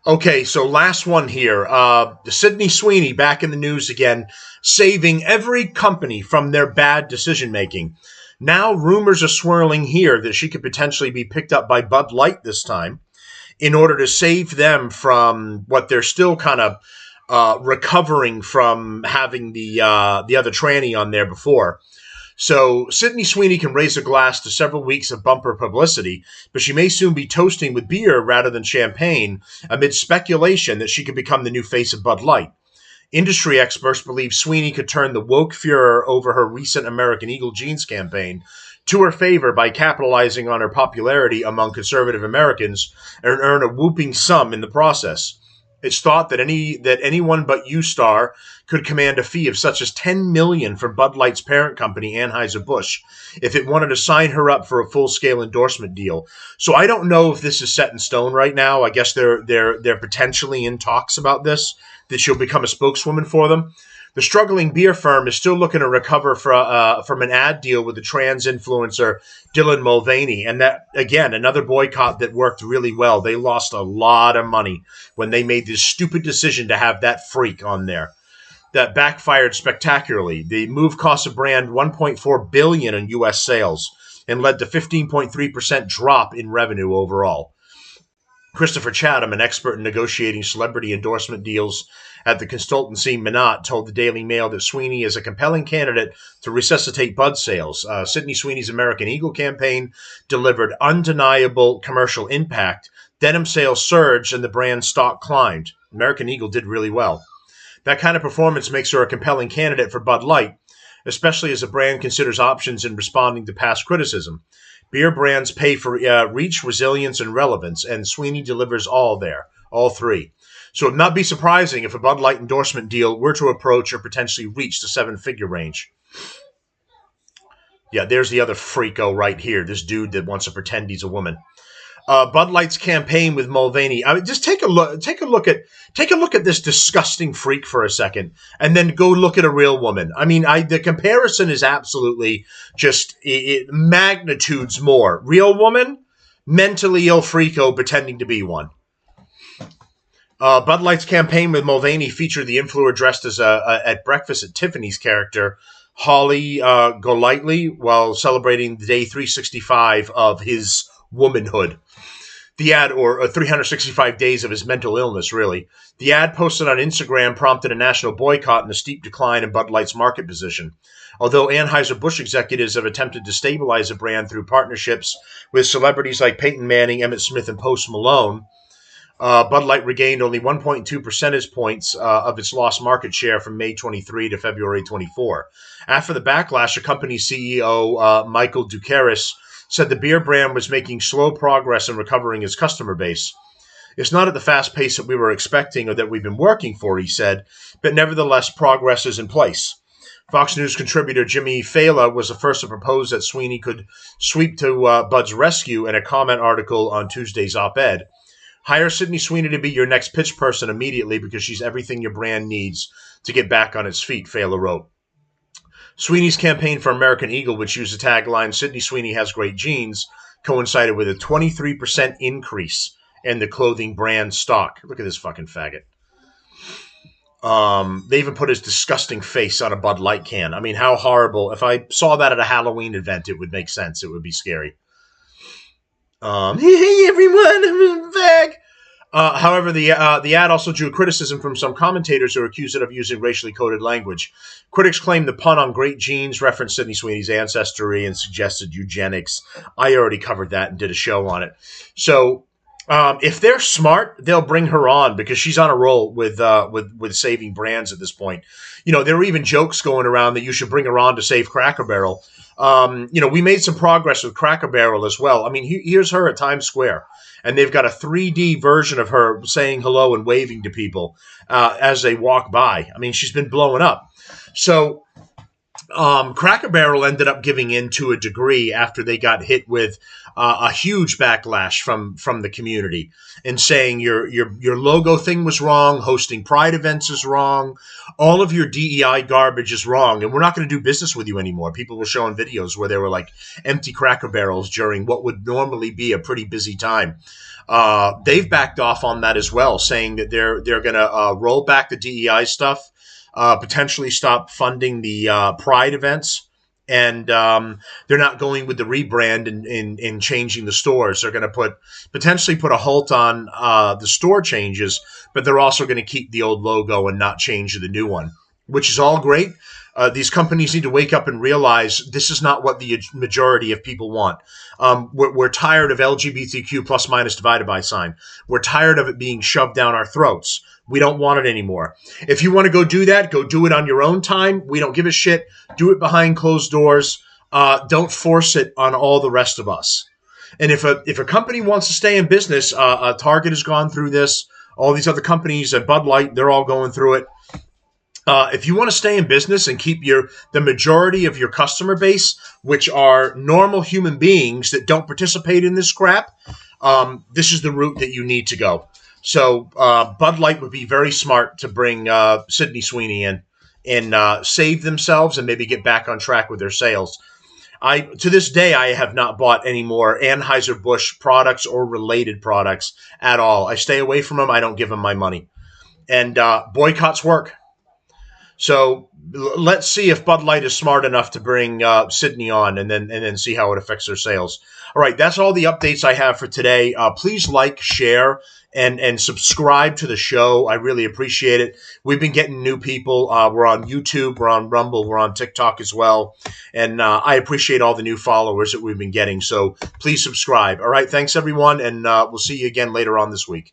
Okay, so last one here. Sydney Sweeney back in the news again, saving every company from their bad decision making. Now rumors are swirling here that she could potentially be picked up by Bud Light this time in order to save them from what they're still kind of recovering from having the other tranny on there before. So Sydney Sweeney can raise a glass to several weeks of bumper publicity, but she may soon be toasting with beer rather than champagne amid speculation that she could become the new face of Bud Light. Industry experts believe Sweeney could turn the woke furor over her recent American Eagle jeans campaign to her favor by capitalizing on her popularity among conservative Americans and earn a whooping sum in the process. It's thought that anyone but you star could command a fee of such as $10 million for Bud Light's parent company, Anheuser-Busch, if it wanted to sign her up for a full-scale endorsement deal. So I don't know if this is set in stone right now. I guess they're potentially in talks about this, that she'll become a spokeswoman for them. The struggling beer firm is still looking to recover from an ad deal with the trans influencer Dylan Mulvaney. And that, again, another boycott that worked really well. They lost a lot of money when they made this stupid decision to have that freak on there. That backfired spectacularly. The move cost a brand $1.4 billion in U.S. sales and led to 15.3% drop in revenue overall. Christopher Chatham, an expert in negotiating celebrity endorsement deals at the consultancy Minot, told the Daily Mail that Sweeney is a compelling candidate to resuscitate Bud sales. Sydney Sweeney's American Eagle campaign delivered undeniable commercial impact. Denim sales surged and the brand's stock climbed. American Eagle did really well. That kind of performance makes her a compelling candidate for Bud Light, especially as the brand considers options in responding to past criticism. Beer brands pay for reach, resilience, and relevance, and Sweeney delivers all three. So it would not be surprising if a Bud Light endorsement deal were to approach or potentially reach the seven-figure range. Yeah, there's the other freako right here, this dude that wants to pretend he's a woman. Bud Light's campaign with Mulvaney. I mean, just take a look at this disgusting freak for a second, and then go look at a real woman. I mean, the comparison is absolutely just magnitudes more. Real woman, mentally ill freako pretending to be one. Bud Light's campaign with Mulvaney featured the influencer dressed as at breakfast at Tiffany's character, Holly Golightly, while celebrating the day 365 of his womanhood. The ad, or 365 days of his mental illness, really. The ad posted on Instagram prompted a national boycott and a steep decline in Bud Light's market position. Although Anheuser-Busch executives have attempted to stabilize the brand through partnerships with celebrities like Peyton Manning, Emmett Smith, and Post Malone, Bud Light regained only 1.2 percentage points of its lost market share from May 23 to February 24. After the backlash, the company's CEO, Michael Ducaris, said the beer brand was making slow progress in recovering its customer base. It's not at the fast pace that we were expecting or that we've been working for, he said, but nevertheless, progress is in place. Fox News contributor Jimmy Fallon was the first to propose that Sweeney could sweep to Bud's rescue in a comment article on Tuesday's op-ed. Hire Sydney Sweeney to be your next pitch person immediately because she's everything your brand needs to get back on its feet, Fallon wrote. Sweeney's campaign for American Eagle, which used the tagline, Sydney Sweeney has great jeans, coincided with a 23% increase in the clothing brand stock. Look at this fucking faggot. They even put his disgusting face on a Bud Light can. I mean, how horrible. If I saw that at a Halloween event, it would make sense. It would be scary. Hey, everyone, I'm a fag. However, the ad also drew criticism from some commentators who accused it of using racially coded language. Critics claimed the pun on great genes referenced Sydney Sweeney's ancestry and suggested eugenics. I already covered that and did a show on it. So if they're smart, they'll bring her on because she's on a roll with saving brands at this point. You know, there are even jokes going around that you should bring her on to save Cracker Barrel. We made some progress with Cracker Barrel as well. I mean, here's her at Times Square. And they've got a 3D version of her saying hello and waving to people as they walk by. I mean, she's been blowing up. So Cracker Barrel ended up giving in to a degree after they got hit with a huge backlash from the community and saying your logo thing was wrong, hosting pride events is wrong, all of your DEI garbage is wrong, and we're not going to do business with you anymore. People were showing videos where they were like empty Cracker Barrels during what would normally be a pretty busy time. they've backed off on that as well, saying that they're going to roll back the DEI stuff, potentially stop funding the Pride events, and they're not going with the rebrand and changing the stores. They're going to potentially put a halt on the store changes, but they're also going to keep the old logo and not change the new one, which is all great. These companies need to wake up and realize this is not what the majority of people want. We're tired of LGBTQ plus minus divided by sign. We're tired of it being shoved down our throats. We don't want it anymore. If you want to go do that, go do it on your own time. We don't give a shit. Do it behind closed doors. Don't force it on all the rest of us. And if a company wants to stay in business, Target has gone through this. All these other companies, Bud Light, they're all going through it. If you want to stay in business and keep the majority of your customer base, which are normal human beings that don't participate in this crap, this is the route that you need to go. So Bud Light would be very smart to bring Sydney Sweeney in and save themselves and maybe get back on track with their sales. To this day, I have not bought any more Anheuser-Busch products or related products at all. I stay away from them. I don't give them my money. And boycotts work. So let's see if Bud Light is smart enough to bring Sydney on, and then see how it affects their sales. All right, that's all the updates I have for today. Please like, share, and subscribe to the show. I really appreciate it. We've been getting new people. We're on YouTube, we're on Rumble, we're on TikTok as well, and I appreciate all the new followers that we've been getting. So please subscribe. All right, thanks everyone, and we'll see you again later on this week.